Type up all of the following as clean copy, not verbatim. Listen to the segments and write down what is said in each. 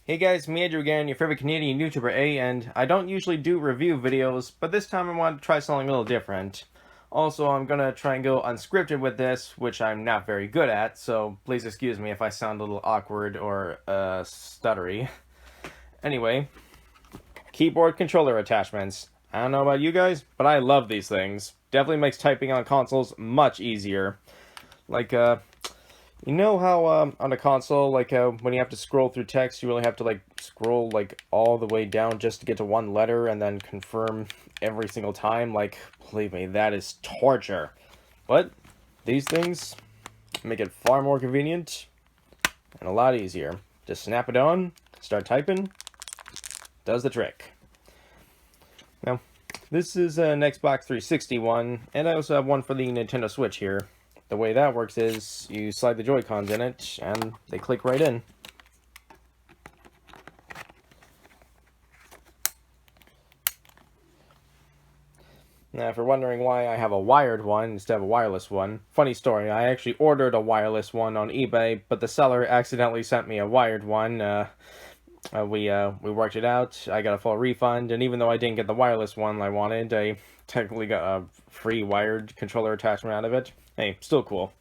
Hey guys, me Andrew again, your favorite Canadian YouTuber A, and I don't usually do review videos, but this time I wanted to try something a little different. Also, I'm gonna try and go unscripted with this, which I'm not very good at, so please excuse me if I sound a little awkward or, stuttery. Anyway, keyboard controller attachments. I don't know about you guys, but I love these things. Definitely makes typing on consoles much easier. Like, you know how on a console, like when you have to scroll through text, you really have to like scroll like all the way down just to get to one letter and then confirm every single time? Like, believe me, that is torture. But these things make it far more convenient and a lot easier. Just snap it on, start typing, does the trick. Now, this is an Xbox 360 one, and I also have one for the Nintendo Switch here. The way that works is you slide the Joy-Cons in it, and they click right in. Now, if you're wondering why I have a wired one instead of a wireless one, funny story, I actually ordered a wireless one on eBay, but the seller accidentally sent me a wired one. We worked it out, I got a full refund, and even though I didn't get the wireless one I wanted, I technically got a free wired controller attachment out of it. Hey, still cool.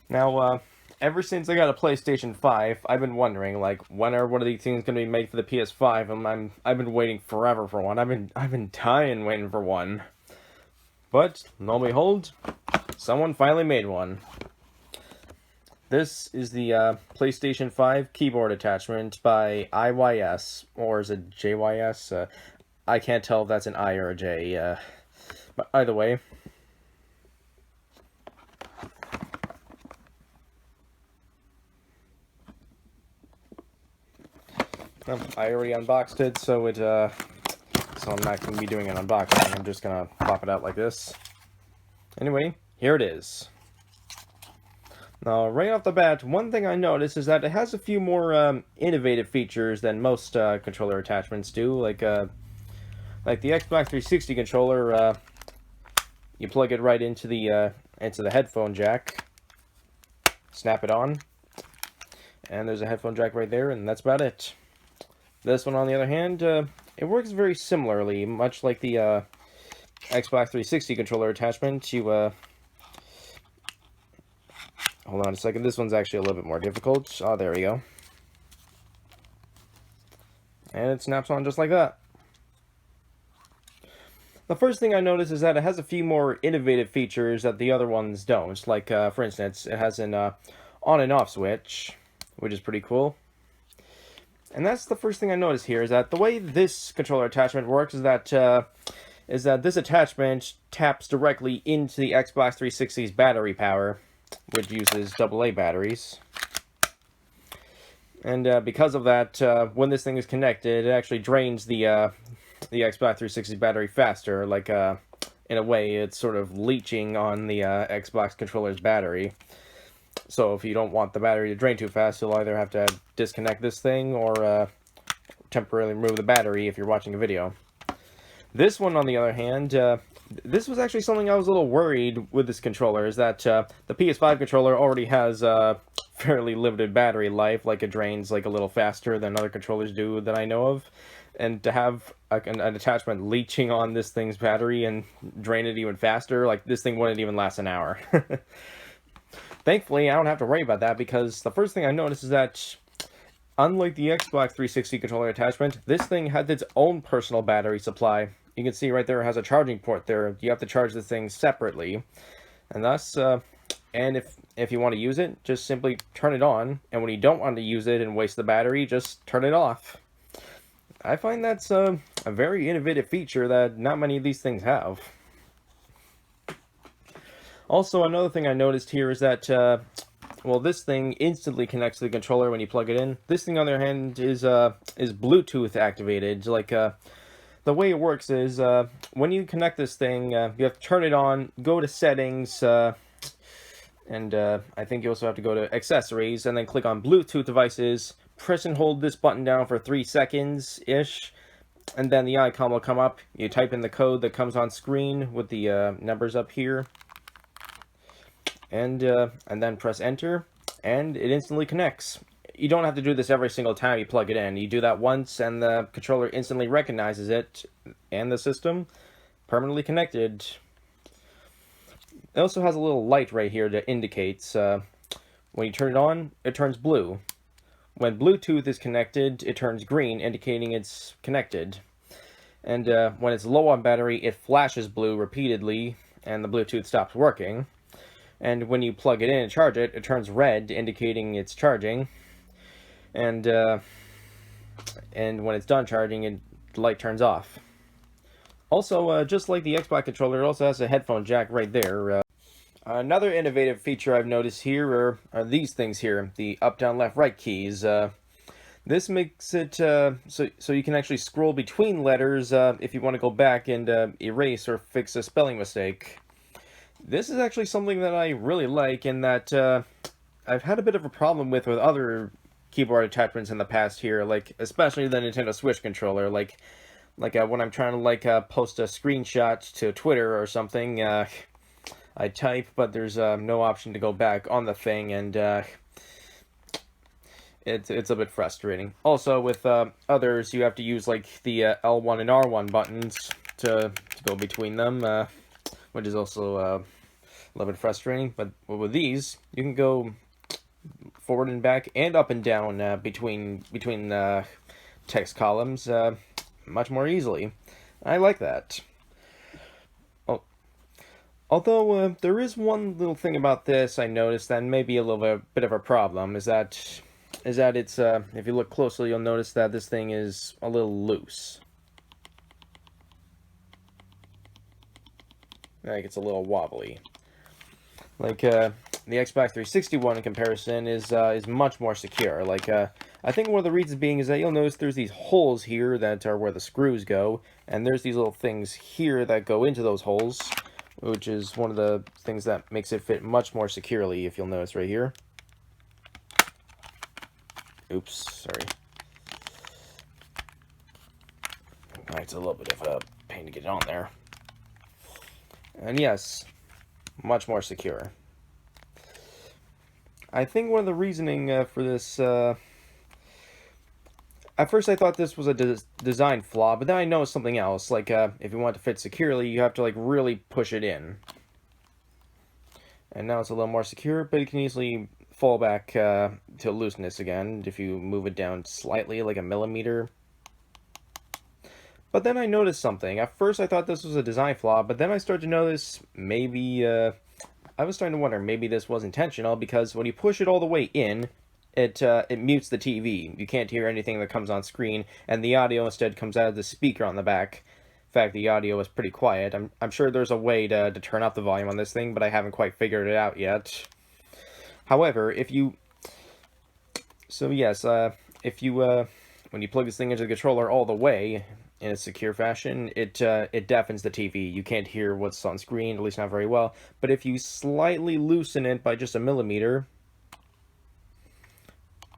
Now, ever since I got a PlayStation 5, I've been wondering, like, when are one of these things going to be made for the PS5? And I've been waiting forever for one. I've been dying waiting for one. But lo and behold, someone finally made one. This is the PlayStation 5 keyboard attachment by IYS, or is it JYS? I can't tell if that's an I or a J. But either way. I already unboxed it, so I'm not going to be doing an unboxing. I'm just going to pop it out like this. Anyway, here it is. Now, right off the bat, one thing I noticed is that it has a few more innovative features than most controller attachments do. Like the Xbox 360 controller, you plug it right into the headphone jack, snap it on, and there's a headphone jack right there, and that's about it. This one, on the other hand, it works very similarly, much like the Xbox 360 controller attachment. You, hold on a second, this one's actually a little bit more difficult. Oh, there we go. And it snaps on just like that. The first thing I noticed is that it has a few more innovative features that the other ones don't. Like, for instance, it has an on and off switch, which is pretty cool. And that's the first thing I noticed here, is that the way this controller attachment works is that this attachment taps directly into the Xbox 360's battery power, which uses AA batteries. And because of that, when this thing is connected, it actually drains the Xbox 360's battery faster. Like, in a way, it's sort of leeching on the Xbox controller's battery. So if you don't want the battery to drain too fast, you'll either have to disconnect this thing or temporarily remove the battery if you're watching a video. This one, on the other hand, this was actually something I was a little worried with this controller, is that the PS5 controller already has fairly limited battery life, like it drains like a little faster than other controllers do that I know of. And to have an attachment leeching on this thing's battery and drain it even faster, like this thing wouldn't even last an hour. Thankfully, I don't have to worry about that, because the first thing I noticed is that, unlike the Xbox 360 controller attachment, this thing has its own personal battery supply. You can see right there it has a charging port there. You have to charge this thing separately. And thus, and if you want to use it, just simply turn it on. And when you don't want to use it and waste the battery, just turn it off. I find that's a very innovative feature that not many of these things have. Also, another thing I noticed here is that, well, this thing instantly connects to the controller when you plug it in. This thing, on the other hand, is Bluetooth activated. Like, the way it works is, when you connect this thing, you have to turn it on, go to settings, and I think you also have to go to accessories, and then click on Bluetooth devices, press and hold this button down for 3 seconds-ish, and then the icon will come up. You type in the code that comes on screen with the numbers up here, and then press enter, and it instantly connects. you don't have to do this every single time you plug it in. You do that once, and the controller instantly recognizes it, and the system permanently connected. It also has a little light right here that indicates when you turn it on, it turns blue. When Bluetooth is connected, it turns green, indicating it's connected. And when it's low on battery, it flashes blue repeatedly, and the Bluetooth stops working. And when you plug it in and charge it, it turns red, indicating it's charging. And when it's done charging, the light turns off. Also, just like the Xbox controller, it also has a headphone jack right there. Another innovative feature I've noticed here are these things here, the up, down, left, right keys. This makes it so you can actually scroll between letters if you want to go back and erase or fix a spelling mistake. This is actually something that I really like, in that I've had a bit of a problem with other keyboard attachments in the past here, like especially the Nintendo Switch controller, like when I'm trying to post a screenshot to Twitter or something, I type, but there's no option to go back on the thing, and it's a bit frustrating. Also, with others, you have to use like the L1 and R1 buttons to go between them, which is also a little bit frustrating. But with these, you can go forward and back and up and down between text columns much more easily. I like that. Although there is one little thing about this I noticed that may be a little bit of a problem, is that it's if you look closely, you'll notice that this thing is a little loose. Like, it's a little wobbly. Like the Xbox 360 one in comparison is much more secure. Like I think one of the reasons being is that you'll notice there's these holes here that are where the screws go, and there's these little things here that go into those holes, which is one of the things that makes it fit much more securely, if you'll notice right here. Oops, sorry. It's a little bit of a pain to get it on there. And yes, much more secure. I think one of the reasoning for this, at first I thought this was a design flaw, but then I noticed something else. Like, if you want it to fit securely, you have to, like, really push it in. And now it's a little more secure, but it can easily fall back to looseness again if you move it down slightly, like a millimeter. But then I noticed something. At first I thought this was a design flaw, but then I started to notice maybe, I was starting to wonder, maybe this was intentional, because when you push it all the way in, it mutes the TV. You can't hear anything that comes on screen, and the audio instead comes out of the speaker on the back. In fact, the audio is pretty quiet. I'm sure there's a way to turn up the volume on this thing, but I haven't quite figured it out yet. However, if you when you plug this thing into the controller all the way in a secure fashion, it deafens the TV. You can't hear what's on screen, at least not very well. But if you slightly loosen it by just a millimeter,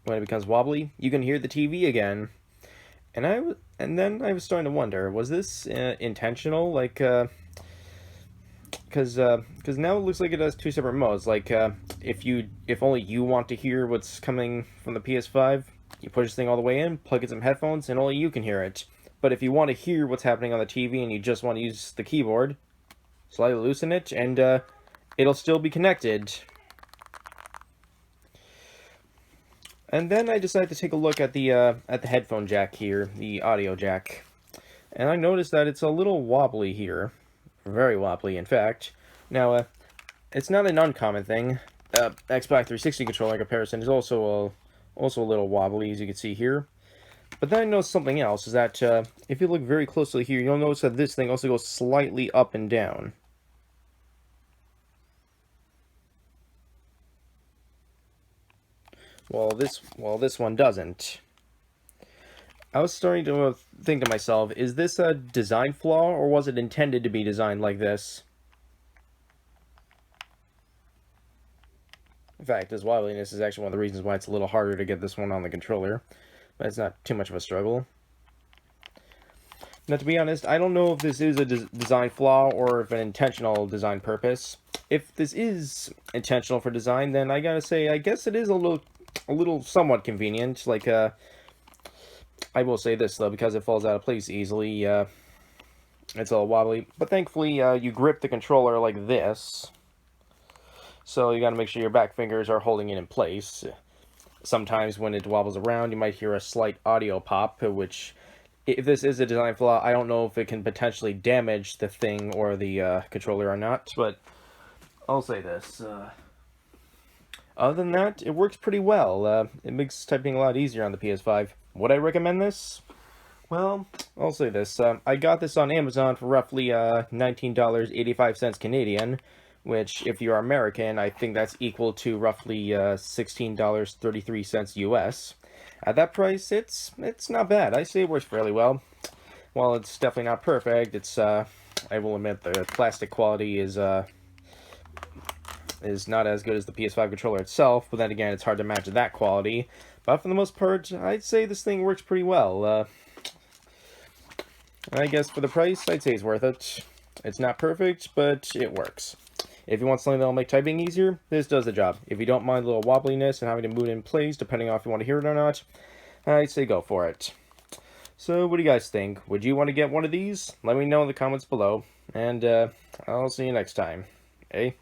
when it becomes wobbly, you can hear the TV again. And then I was starting to wonder, was this intentional? Like, because now it looks like it has two separate modes. Like, if only you want to hear what's coming from the PS5, you push this thing all the way in, plug in some headphones, and only you can hear it. But if you want to hear what's happening on the TV and you just want to use the keyboard, slightly loosen it, and it'll still be connected. And then I decided to take a look at the headphone jack here, the audio jack. And I noticed that it's a little wobbly here. Very wobbly, in fact. Now, it's not an uncommon thing. Xbox 360 controller in comparison is also a little wobbly, as you can see here. But then I noticed something else, is that if you look very closely here, you'll notice that this thing also goes slightly up and down. Well, this one doesn't. I was starting to think to myself, is this a design flaw, or was it intended to be designed like this? In fact, this wobbliness is actually one of the reasons why it's a little harder to get this one on the controller. But it's not too much of a struggle. Now, to be honest, I don't know if this is a design flaw or if an intentional design purpose. If this is intentional for design, then I gotta say, I guess it is a a little somewhat convenient. Like, I will say this, though, because it falls out of place easily, it's all wobbly. But thankfully, you grip the controller like this. So you gotta make sure your back fingers are holding it in place. Sometimes when it wobbles around, you might hear a slight audio pop, which, if this is a design flaw, I don't know if it can potentially damage the thing or the controller or not, but I'll say this. Other than that, it works pretty well. It makes typing a lot easier on the PS5. Would I recommend this? Well, I'll say this. I got this on Amazon for roughly $19.85 Canadian, which, if you're American, I think that's equal to roughly $16.33 US. At that price, it's not bad. I say it works fairly well. While it's definitely not perfect, it's I will admit the plastic quality is not as good as the PS5 controller itself, but then again, it's hard to match that quality. But for the most part, I'd say this thing works pretty well. I guess for the price, I'd say it's worth it. It's not perfect, but it works. If you want something that'll make typing easier, this does the job. If you don't mind a little wobbliness and having to move it in place, depending on if you want to hear it or not, I'd say go for it. So, what do you guys think? Would you want to get one of these? Let me know in the comments below, and I'll see you next time. Hey?